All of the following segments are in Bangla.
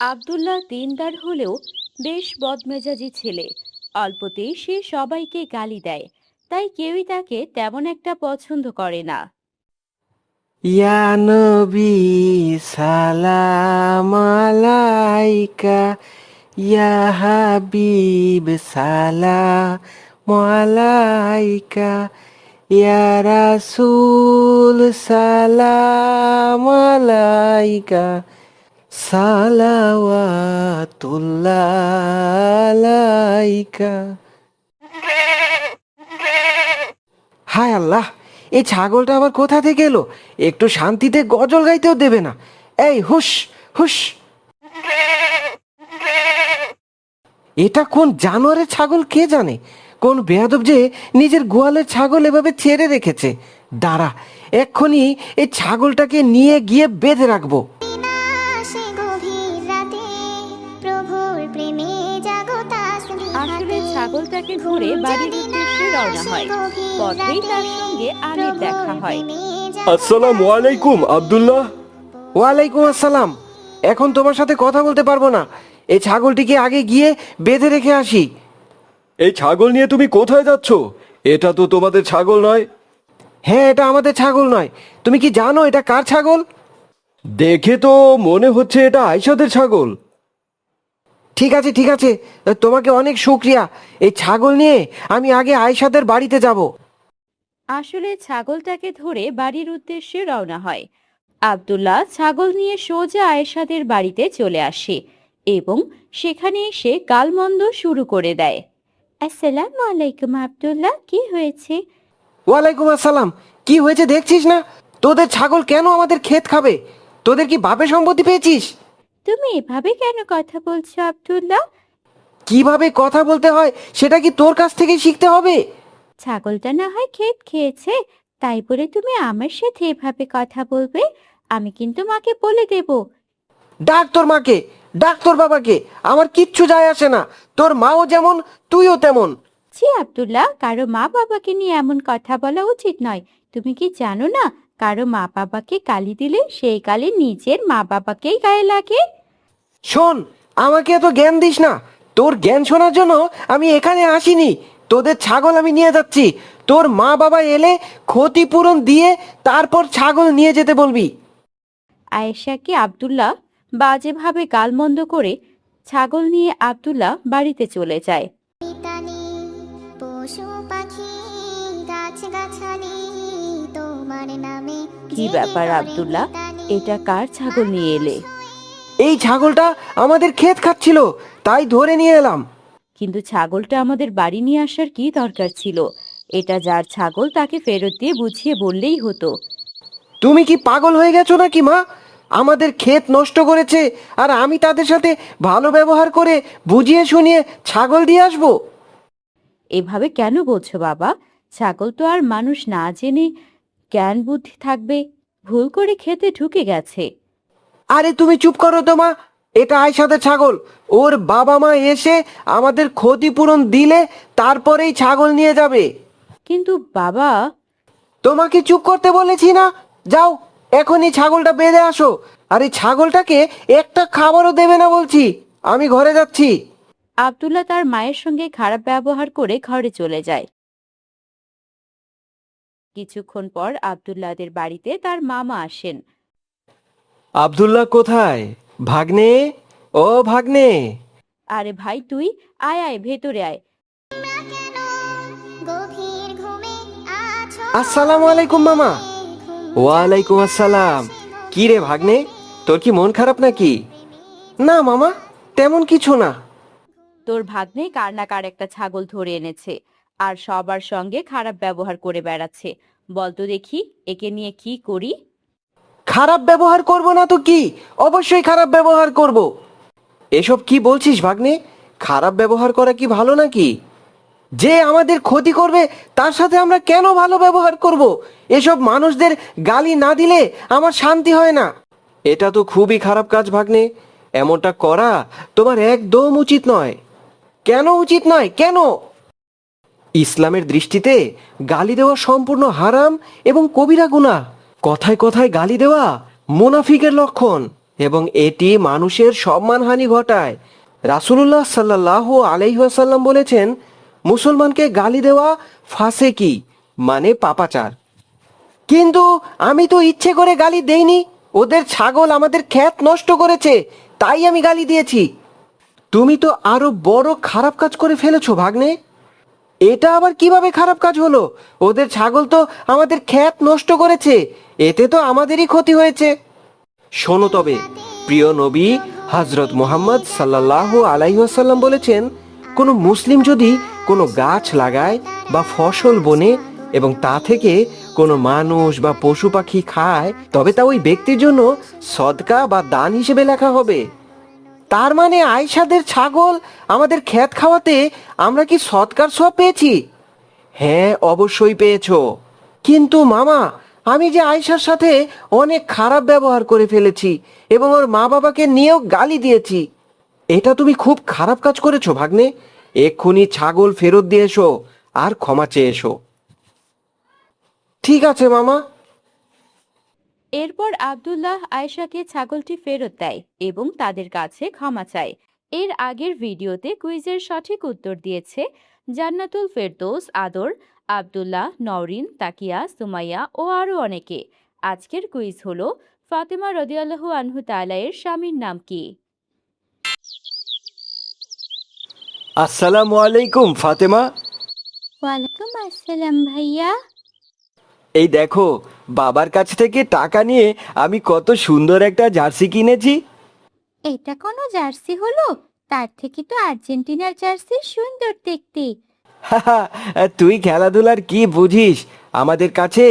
আব্দুল্লাহ দিনদার হলেও বেশ বদমেজাজি ছেলে। অল্পতেই সে সবাইকে গালি দেয়, তাই কেউই তাকে তেমন একটা পছন্দ করে না। ইয়া নবী সালাম আলাইকা, ইয়া হাবিব সালাম আলাইকা, ইয়া রাসূল সালাম আলাইকা, সালাওয়াতুল্লাহ আলাইকা। হায় আল্লাহ, এই ছাগলটা আবার কোথা থেকে এলো? একটু শান্তিতে গজল গাইতেও দেবে না। এই হুশ হুশ, এটা কোন জানোয়ারের ছাগল কে জানে? কোন বেয়াদব যে নিজের গোয়ালের ছাগল এভাবে ছেড়ে রেখেছে। দাঁড়া, এক্ষুনি এই ছাগলটাকে নিয়ে গিয়ে বেঁধে রাখবো। আসলে ছাগলটাকে ধরে বাড়ির উদ্দেশ্যে রওনা হয়। পথেই তার সঙ্গে আলীর দেখা হয়। আসসালামু আলাইকুম আব্দুল্লাহ। ওয়ালাইকুম আসসালাম। এখন তোমার সাথে কথা বলতে পারবো না। এই ছাগলটিকে আগে গিয়ে বেঁধে রেখে আসি। এই ছাগল নিয়ে তুমি কোথায় যাচ্ছ? এটা তো তোমাদের ছাগল নয়। হ্যাঁ, এটা আমাদের ছাগল নয়। তুমি কি জানো এটা কার ছাগল? দেখে তো মনে হচ্ছে এটা আয়শাদের ছাগল। ঠিক আছে ঠিক আছে, তোমাকে অনেক শুক্রিয়া। এই ছাগল নিয়ে আমি আগে আয়েশাদের বাড়িতে যাব। আসলে ছাগলটাকে ধরে বাড়ির উদ্দেশ্যে রওনা হয়। আব্দুল্লাহ ছাগল নিয়ে সোজা আয়েশাদের বাড়িতে চলে আসে এবং সেখানে এসে গালমন্দ শুরু করে দেয়। আসসালামু আলাইকুম আব্দুল্লাহ, কি হয়েছে? ওয়ালাইকুম আসসালাম। কি হয়েছে দেখছিস না? তোদের ছাগল কেন আমাদের ক্ষেত খাবে? তোদের কি বাপে সম্পত্তি পেয়েছিস? তুমি এভাবে কেন কথা বলছো আব্দুল্লাহ? কিভাবে কথা বলতে হয় সেটা কি তোর কাছ থেকে শিখতে হবে? ছাগলটা না হয় ক্ষেত খেয়েছে, তাই বলে তুমি আমার সাথে এভাবে কথা বলবে? আমি কিন্তু মাকে বলে দেব। ডাক তোর মাকে, ডাক তোর বাবাকে, আমার কিচ্ছু যায় আসে না। তোর মাও যেমন, তুইও তেমন। ছি আব্দুল্লাহ, কারো মা বাবাকে নিয়ে এমন কথা বলা উচিত নয়। তুমি কি জানো না, কারো মা বাবাকে গালি দিলে সেই গালি নিজের মা বাবাকেই গায়ে লাগে? শোন, আমাকে এত জ্ঞান দিস না। তোর জ্ঞান শোনার জন্য আমি এখানে আসিনি। তোদের ছাগল আমি নিয়ে যাচ্ছি। তোর মা বাবা এলে ক্ষতিপূরণ দিয়ে তারপর ছাগল নিয়ে যেতে বলবি। আয়েশাকে আব্দুল্লাহ বাজেভাবে গালমন্দ করে ছাগল নিয়ে আব্দুল্লাহ বাড়িতে চলে যায়। কি ব্যাপার আব্দুল্লাহ, এটা কার ছাগল নিয়ে এলে? এই ছাগলটা আমাদের ক্ষেত খাচ্ছিল, তাই ধরে নিয়ে এলাম। কিন্তু ছাগলটা আমাদের বাড়ি নিয়ে আসার কি দরকার ছিল? এটা যার ছাগল তাকে ফেরত দিয়ে বুঝিয়ে বললেই হতো। তুমি কি পাগল হয়ে গেছো নাকি মা? আমাদের ক্ষেত নষ্ট করেছে, আর আমি তাদের সাথে ভালো ব্যবহার করে বুঝিয়ে শুনিয়ে ছাগল দিয়ে আসবো? এভাবে কেন বলছো বাবা? ছাগল তো আর মানুষ না জেনে জ্ঞান বুদ্ধি থাকবে, ভুল করে খেতে ঢুকে গেছে। আরে তুমি চুপ করো তো মা। এটা আয়শাদের ছাগল। ওর বাবা মা এসে আমাদের ক্ষতিপূরণ দিলে তারপরেই ছাগল নিয়ে যাবে। কিন্তু বাবা, তোমাকে চুপ করতে বলেছি না? যাও, এখনই ছাগলটা বেঁধে আসো। আর এই ছাগলটাকে একটা খাবারও দেবে না বলছি। আমি ঘরে যাচ্ছি। আব্দুল্লাহ তার মায়ের সঙ্গে খারাপ ব্যবহার করে ঘরে চলে যায়। কিছুক্ষণ পর আব্দুল্লাহদের বাড়িতে তার মামা আসেন। আব্দুল্লাহ কোথায়? ভাগ্নে, ও ভাগ্নে। আরে ভাই তুই, আয় আয় ভেতরে আয়। আসসালামু আলাইকুম মামা। ওয়ালাইকুম আসসালাম। কি রে ভাগ্নে, তোর কি মন খারাপ নাকি? না মামা, তেমন কিছু না। তোর ভাগ্নে কার না কার একটা ছাগল ধরে এনেছে আর সবার সঙ্গে খারাপ ব্যবহার করে বেড়াচ্ছে। বলতো দেখি, একে নিয়ে কি করি? খারাপ ব্যবহার করব না তো কি? অবশ্যই খারাপ ব্যবহার করব। এসব কি বলছিস ভাগ্নে? খারাপ ব্যবহার করা কি ভালো নাকি? যে আমাদের ক্ষতি করবে তার সাথে আমরা কেন ভালো ব্যবহার করব? এসব মানুষদের গালি না দিলে আমার শান্তি হয় না। এটা তো খুবই খারাপ কাজ ভাগ্নে। এমনটা করা তোমার একদম উচিত নয়। কেন উচিত নয়, কেন? ইসলামের দৃষ্টিতে গালি দেওয়া সম্পূর্ণ হারাম এবং কবিরা গুনাহ। কথায় কথায় গালি দেওয়া মুনাফিকের লক্ষণ। এবং এটি মানুষের সম্মানহানি ঘটায়। রাসূলুল্লাহ সাল্লাল্লাহু আলাইহি ওয়াসাল্লাম বলেছেন, মুসলমানকে গালি দেওয়া ফাসেকি, মানে পাপাচার। কিন্তু আমি তো ইচ্ছে করে গালি দেইনি, ওদের ছাগল আমাদের ক্ষেত নষ্ট করেছে, তাই আমি গালি দিয়েছি। তুমি তো আরো বড় খারাপ কাজ করে ফেলেছো ভাগ্নে। এটা আবার কিভাবে খারাপ কাজ হলো? ওদের ছাগল তো আমাদের ক্ষেত নষ্ট করেছে, এতে তো আমাদেরই ক্ষতি হয়েছে। শোনো তবে, প্রিয় নবী হযরত মুহাম্মদ সাল্লাল্লাহু আলাইহি ওয়াসাল্লাম বলেছেন, কোনো মুসলিম যদি কোনো গাছ লাগায় বা ফসল বনে এবং তা থেকে কোনো মানুষ বা পশু পাখি খায়, তবে তা ওই ব্যক্তির জন্য সদকা বা দান হিসেবে লেখা হবে। তার মানে আয়েশাদের ছাগল আমাদের ক্ষেত খাওয়াতে আমরা কি সৎকার সব পেয়েছি? হ্যাঁ, অবশ্যই পেয়েছো। কিন্তু মামা, আমি যে আয়েশার সাথে অনেক খারাপ ব্যবহার করে ফেলেছি এবং ওর মা বাবাকে নিয়েও গালি দিয়েছি। এটা তুমি খুব খারাপ কাজ করেছো ভাগ্নে। এক্ষুনি ছাগল ফেরত দিয়ে এসো আর ক্ষমা চেয়ে এসো। ঠিক আছে মামা। এরপর আব্দুল্লাহ আয়েশাকে ছাগলটি ফেরত দেয় এবং তাদের কাছে ক্ষমা চায়। এর আগের ভিডিওতে কুইজের সঠিক উত্তর দিয়েছে জান্নাতুল ফেরদৌস, আদর, আব্দুল্লাহ, নওরিন, তাকিয়া, সুমাইয়া ও আরও অনেকে। আজকের কুইজ হলো, ফাতেমা রাদিয়াল্লাহু আনহু তাআলা এর স্বামীর নাম কি? আসসালামু আলাইকুম ফাতেমা। ওয়ালাইকুম আসসালাম ভাইয়া। এই দেখো, বাবার কাছ থেকে টাকা নিয়ে আমি কত সুন্দর একটা জার্সি কিনেছি। এটা কোনো জার্সি হলো? তার থেকে তো আর্জেন্টিনার জার্সি সুন্দর দেখতে। হাহা, তুই খেলাধুলার কি বুঝিস? আমাদের কাছে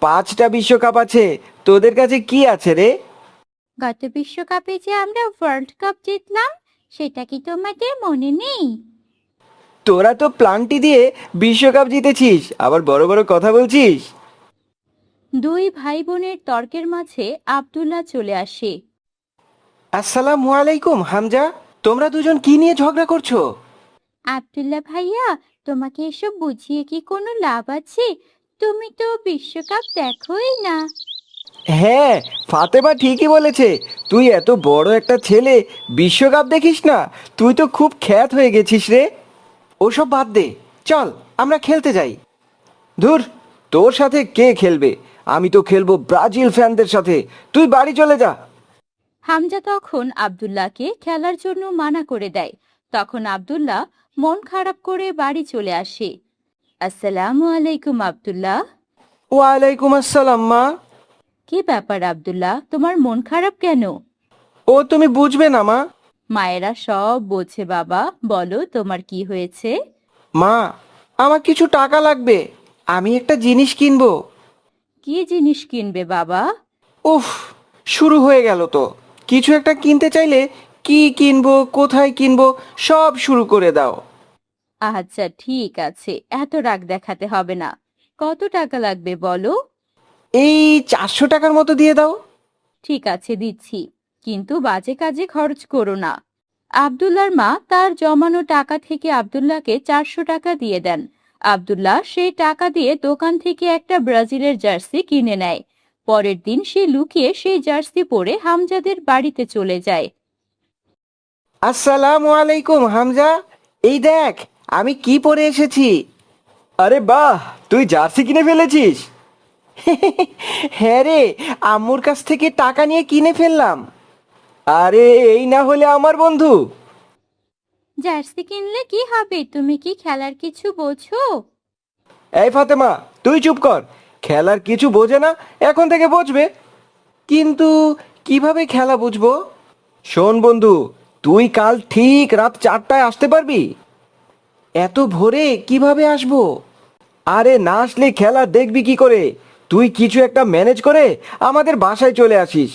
5টা বিশ্বকাপ আছে, তোদের কাছে কি আছে রে? গত বিশ্বকাপে যে আমরা ওয়ার্ল্ড কাপ জিতলাম, সেটা কি তোমাদের মনে নেই? তোরা তো প্লান্টি দিয়ে বিশ্বকাপ জিতেছিস, আবার বড় বড় কথা বলছিস। দুই ভাই বোনের তর্কের মাঝে আব্দুল্লাহ চলে আসে। আসসালামু আলাইকুম হামজা, তোমরা দুজন কি নিয়ে ঝগড়া করছো? আব্দুল্লাহ ভাইয়া, তোমাকে এসব বুঝিয়ে কি কোনো লাভ আছে? তুমি তো বিশ্বকাপ দেখোই না। হ্যাঁ, ফাতেমা ঠিকই বলেছে। তুই এত বড় একটা ছেলে, বিশ্বকাপ দেখিস না? তুই তো খুব খ্যাত হয়ে গেছিস রে। ওসব বাদ দে, চল আমরা খেলতে যাই। ধুর, তোর সাথে কে খেলবে? আমি তো খেলবো ব্রাজিল ফ্যানদের সাথে। তুই বাড়ি চলে যা। হামজা তখন আব্দুল্লাহকে খেলার জন্য মানা করে দেয়। তখন আব্দুল্লাহ মন খারাপ করে বাড়ি চলে আসে। আসসালামু আলাইকুম আব্দুল্লাহ। ওয়ালাইকুম আসসালাম মা। কি ব্যাপার আব্দুল্লাহ, তোমার মন খারাপ কেন? ও তুমি বুঝবে না মা। মায়েরা সব বোঝে বাবা, বলো তোমার কি হয়েছে? মা, আমার কিছু টাকা লাগবে, আমি একটা জিনিস কিনবো। কি জিনিস কিনবে বাবা? উফ, শুরু হয়ে গেল তো। কিছু একটা কিনতে চাইলে কি কিনবো, কোথায় কিনবো, সব শুরু করে দাও। আচ্ছা ঠিক আছে, এত রাগ দেখাতে হবে না। কত টাকা লাগবে বলো? এই 400 টাকার মতো দিয়ে দাও। ঠিক আছে দিচ্ছি, কিন্তু বাজে কাজে খরচ করো না। আব্দুল্লাহর মা তার জমানো টাকা থেকে আব্দুল্লাহকে 400 টাকা দিয়ে দেন। আব্দুল্লাহ সেই টাকা দিয়ে দোকান থেকে একটা ব্রাজিলের জার্সি কিনে নেয়। পরের দিন সে লুকিয়ে সেই জার্সি পরে হামজাদের বাড়িতে চলে যায়। আসসালামু আলাইকুম হামজা, এই দেখ আমি কি পরে এসেছি। আরে বাহ, তুই জার্সি কিনে ফেলেছিস? হ্যাঁ রে, আম্মুর কাছ থেকে টাকা নিয়ে কিনে ফেললাম। আরে এই না হলে আমার বন্ধু। জার্সি কিনলে কি হবে? তুমি কি খেলার কিছু বোঝো? এই ফাতেমা, তুই চুপ কর। খেলার কিছু বোঝে না, এখন থেকে বুঝবে। কিন্তু কিভাবে খেলা বুঝবো? শোন বন্ধু, তুই কাল ঠিক রাত 4টায় আসতে পারবি? এত ভোরে কিভাবে আসবো? আরে না আসলে খেলা দেখবি কি করে? তুই কিছু একটা ম্যানেজ করে আমাদের বাসায় চলে আসিস।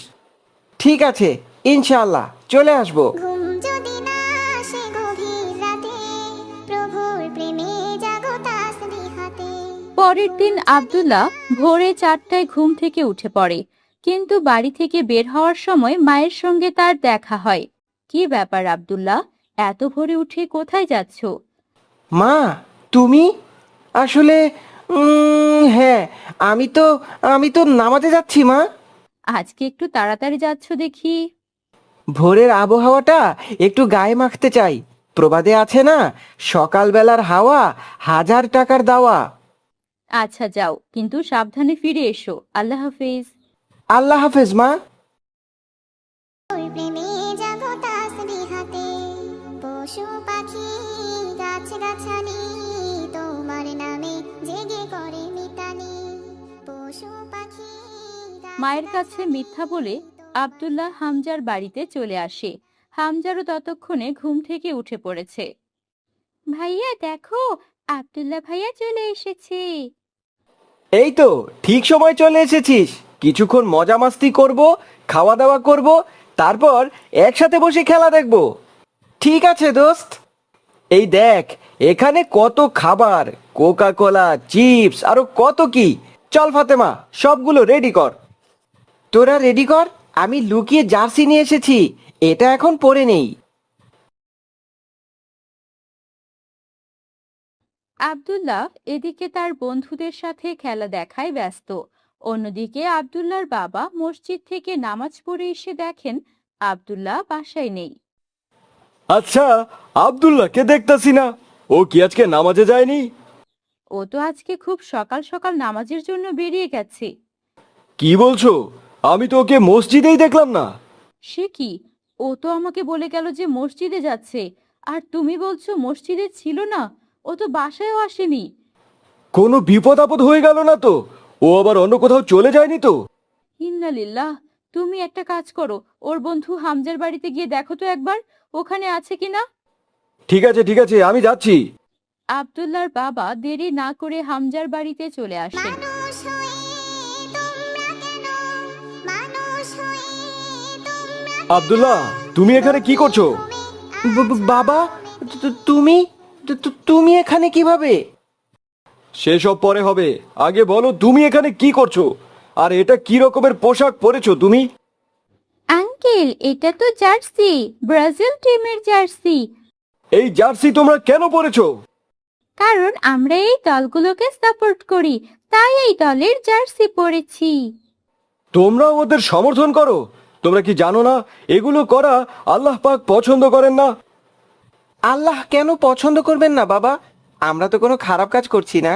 ঠিক আছে, ইনশাআল্লাহ চলে আসবো। ঘুম যদি না আসে গভীর রাতে, প্রভুর প্রেমে জাগো তাসবিহাতে। পরের দিন আব্দুল্লাহ ভোরে 4টায় ঘুম থেকে উঠে পড়ে, কিন্তু বাড়ি থেকে বের হওয়ার সময় মায়ের সঙ্গে তার দেখা হয়। কি ব্যাপার আব্দুল্লাহ, এত ভোরে উঠে কোথায় যাচ্ছ? মা, তুমি? আসলে হ্যাঁ, আমি তো নামাজে যাচ্ছি মা। আজকে একটু তাড়াতাড়ি যাচ্ছ দেখি। ভোরের আবহাওয়াটা একটু গায়ে মাখতে চাই। প্রবাদে আছে না, সকালবেলার হাওয়া 1000 টাকার দাওয়া। আচ্ছা যাও, কিন্তু সাবধানে ফিরে এসো। আল্লাহ হাফেজ। আল্লাহ হাফেজ মা। ওর প্রেমে জাগো তাসবিহাতে, পশু পাখি গাছ গাছালি তোমার নামে জেগে করে মিতালি। পশু পাখি মায়ের কাছে মিথ্যা বলে আব্দুল্লাহ হামজার বাড়িতে চলে আসে। হামজারও ততক্ষণে ঘুম থেকে উঠে পড়েছে। ভাইয়া দেখো, আব্দুল্লাহ ভাইয়া চলে এসেছে। এই তো ঠিক সময় চলে এসেছিস। কিছুক্ষণ মজা মাস্তি করব, খাওয়া দাওয়া করব, তারপর একসাথে বসে খেলা দেখব। ঠিক আছে দোস্ত। এই দেখ, এখানে কত খাবার, কোকা কোলা, চিপস, আরো কত কি। চল ফাতেমা, সবগুলো রেডি কর। তোরা রেডি কর, আমি লুকিয়ে জার্সি নিয়ে এসেছি, এটা এখন পরে নেই। আব্দুল্লাহ এদিকে তার বন্ধুদের সাথে খেলা দেখায় ব্যস্ত। অন্যদিকে আব্দুল্লাহর বাবা মসজিদ থেকে নামাজ পড়ে এসে দেখেন আব্দুল্লাহ বাসায় নেই। আচ্ছা, আব্দুল্লাহকে দেখতাছি না, ও কি আজকে নামাজে যায়নি? ও তো আজকে খুব সকাল সকাল নামাজের জন্য বেরিয়ে গেছে। কি বলছো? আমি তো ওকে মসজিদেই দেখলাম না। সে কি, ও তো আমাকে বলে গেল যে মসজিদে যাচ্ছে, আর তুমি বলছো মসজিদে ছিল না? ও তো বাসায়ও আসেনি। কোনো বিপদ আপদ হয়ে গেল না তো? ও আবার অন্য কোথাও চলে যায়নি তো? ইন্না লিল্লাহ। তুমি একটা কাজ করো, ওর বন্ধু হামজার বাড়িতে গিয়ে দেখো তো একবার ওখানে আছে কিনা। ঠিক আছে ঠিক আছে, আমি যাচ্ছি। আব্দুল্লাহর বাবা দেরি না করে হামজার বাড়িতে চলে আসেন। মানুষ হয়ে তোমরা কেন, মানুষ হয়ে তোমরা আব্দুল্লাহ, তুমি এখানে কি করছো? বাবা, তুমি তুমি এখানে কিভাবে? সেসব পরে হবে, আগে বলো তুমি এখানে কি করছো, আর এটা কি রকমের পোশাক পরেছো তুমি? আঙ্কেল, এটা তো জার্সি, ব্রাজিল টিমের জার্সি। এই জার্সি তোমরা কেন পরেছো? কারণ আমরা এই দলগুলোকে সাপোর্ট করি, তাই এই দলের জার্সি পরেছি। তোমরা ওদের সমর্থন করো? তোমরা কি জানো না এগুলো করা আল্লাহ পাক পছন্দ করেন না? আল্লাহ কেন পছন্দ করবেন না বাবা? আমরা তো কোনো খারাপ কাজ করছি না।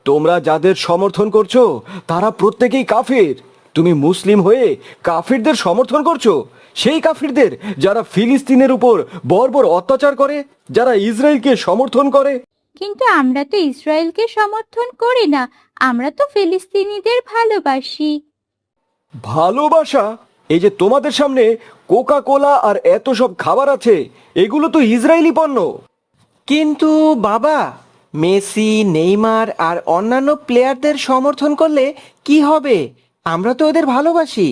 তোমরা যাদের সমর্থন করছো তারা প্রত্যেকেই কাফির। তুমি মুসলিম হয়ে কাফিরদের সমর্থন করছো, সেই কাফিরদের যারা ফিলিস্তিনের উপর বর্বর অত্যাচার করে, যারা ইসরায়েলকে সমর্থন করে। কিন্তু আমরা তো ইসরায়েলকে সমর্থন করি না, আমরা তো ফিলিস্তিনিদের ভালোবাসি। ভালোবাসা? এই যে তোমাদের সামনে কোকা কোলা আর এত সব খাবার আছে, এগুলো তো ইসরায়েলি পণ্য। কিন্তু বাবা, মেসি, নেইমার আর অন্যান্য প্লেয়ারদের সমর্থন করলে কি হবে? আমরা তো ওদের ভালোবাসি।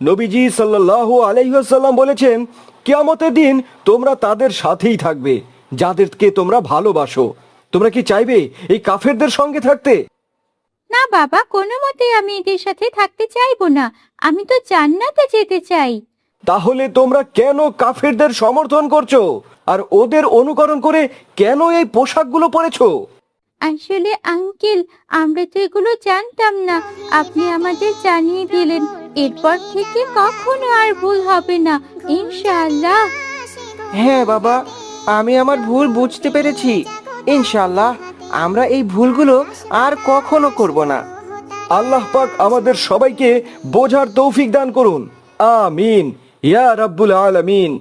নবীজি সাল্লাল্লাহু আলাইহি ওয়াসাল্লাম বলেছেন, কিয়ামতের দিন তোমরা তাদের সাথেই থাকবে যাদেরকে তোমরা ভালোবাসো। তোমরা কি চাইবে এই কাফেরদের সঙ্গে থাকতে? না বাবা, কোনো মতে আমি এদের সাথে থাকতে চাইবো না, আমি তো জান্নাতে যেতে চাই। তাহলে তোমরা কেন কাফেরদের সমর্থন করছো আর ওদের অনুকরণ করে কেন এই পোশাকগুলো পরেছো? আসলে আঙ্কেল, আমরা তো এগুলো জানতাম না, আপনি আমাদের জানিয়ে দিলেন। এরপর থেকে কখনো আর ভুল হবে না, ইনশাআল্লাহ। হ্যাঁ বাবা, আমি আমার ভুল বুঝতে পেরেছি। ইনশাআল্লাহ আমরা এই ভুলগুলো আর কখনো করব না। আল্লাহ পাক আমাদের সবাইকে বোঝার তৌফিক দান করুন। আমিন ইয়া রাব্বুল আলামিন।